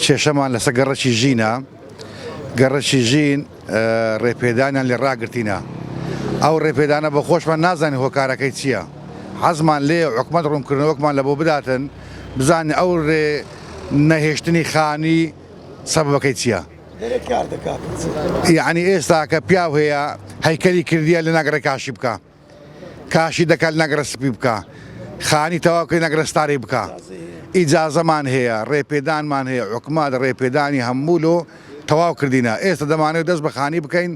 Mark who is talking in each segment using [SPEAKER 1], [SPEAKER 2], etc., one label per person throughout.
[SPEAKER 1] کێشەمان لەسەر گەڕەکی ژینە گەڕەکی ژین ڕێپێدانیان لێ ڕاگرتینە ئەو ڕێپێدانە بە خۆشمان نازانین هۆکارەکەی چییە حەزمان لێ حکومەت ڕوونکردنەوەکمان لە بۆ بداتن بزانین ئەو ڕێ نەهێشتنی خانی سەبەبەکەی چییە یعنی ئێستا کە پیاو هەیە هەیکەلی کردیە لە ناگەڕێ کاشی بکە کاشی دەکات ناگەڕە سپی بکە خانی تەواوکەی ناگەڕە ستاری بکە ئیجازەمان هەیە ڕێپێدانمان هەیە حکومات ڕێپێدانی هەموو لۆ تەواو کردینە ئێستا دەمانێت دەست بە خانی بکەین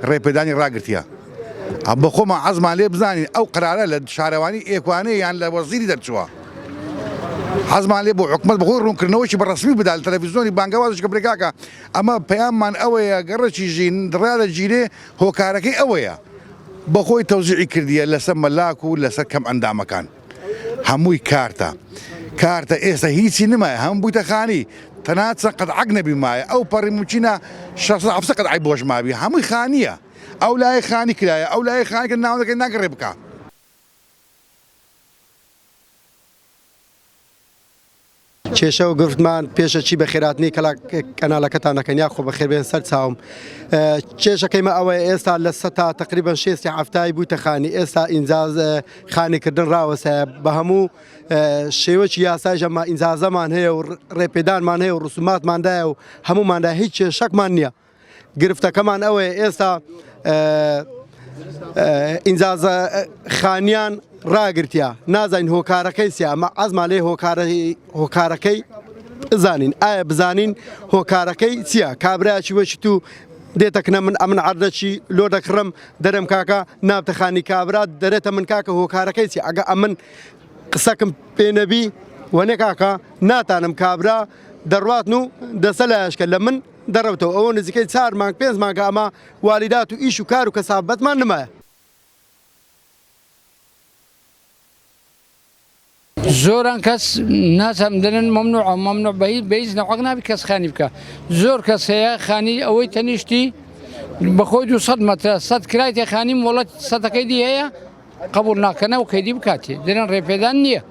[SPEAKER 1] ڕێپێدانی ڕاگرتیە بە خۆمان حەزمان لێ بزانین ئەو قرارە لە شارەوانی ئێکوانەی یان لە وەزیری دەرچووە حەزمان لێ بۆ حکومەت بەخۆی ڕوونکردنەوەی بەڕەسمی بدات تەلەڤیزیۆنی بانگەوازش کە برێکاکە ئەمە پەیاممان ئەوەیە گەڕەکی ژین دڕا لە جیرێ هۆکارەکەی ئەوەیە بەخۆی تەوزیعی کردیە لەسەر مەلاک و لەسەر کەم ئەندامەکان هەمووی کارتە ئێستا هیچی نمایە هەم بوویتە خانی تەنانەت چەند قەدعەک نەبی مایە ئەو پەڕی موچینە 600 قەدعەی بۆش مابی هەمووی خانیە ئەو لای خانی کرایە ئەو لای خانی کە ناو دەکەی ناگەڕێ بکە
[SPEAKER 2] کێشە و گفتمان پێشەچی بە خێراتنی کەناڵەکەتان نەکەن یا خۆ بەخێر بێن سەر چاوم کێشەکەیمە ئەوەیە ئێستا لە سەتا تقریبان 6 هەفتای بوویتە خانی ئێستا ئینجاز خانیکردن ڕاوەسایە بە هەموو شێوەی یاسای ژەما ئینجازەمان هەیە و ڕێپێدانمان هەیە و ڕسوماتماندایە و هەموماندا هیچ کێشەکمان نییە گرفتەکەمان ئەوەیە ئێستا ئینجازە خانیان ڕاگرتیا نازانین هۆکارەکەی سیا ئەمە ئەزمان لێ هۆکارەکەی بزانین ئایا بزانین هۆکارەکەی چییە کابراایکی وەچی تو دێتەکنە من ئەمن عەردەکی لۆ دەکڕم دەرم کاکە نابتەخانی کابرات دەرێتە من کاکە هۆکارەکەی چی ئەگە ئەمن قسەکم پێنەبی وەنێ کاکە ناتانم کابرا دەڕاتن و دەسە لایشکە لە من دەڕەوتەوە ئەوە نزیکەی 4 مانگ 5 مانگە ئەمە والیدات و ئیش و کار و کەسابەتمان نمایە
[SPEAKER 3] زۆران کەس ناسەم دەرن مەمنوع بە هیچ نەوەک نابی کەس خانی بکە زۆر کەس هەیە خانی ئەوەی تەنیشتی بەخۆی 200 مەتر 100 کرایتێ خانیم وڵەت سەدەکەی دی هەیە قبول ناکەنە و کەیدی بکاتێ دەرن ڕێپێدان نییە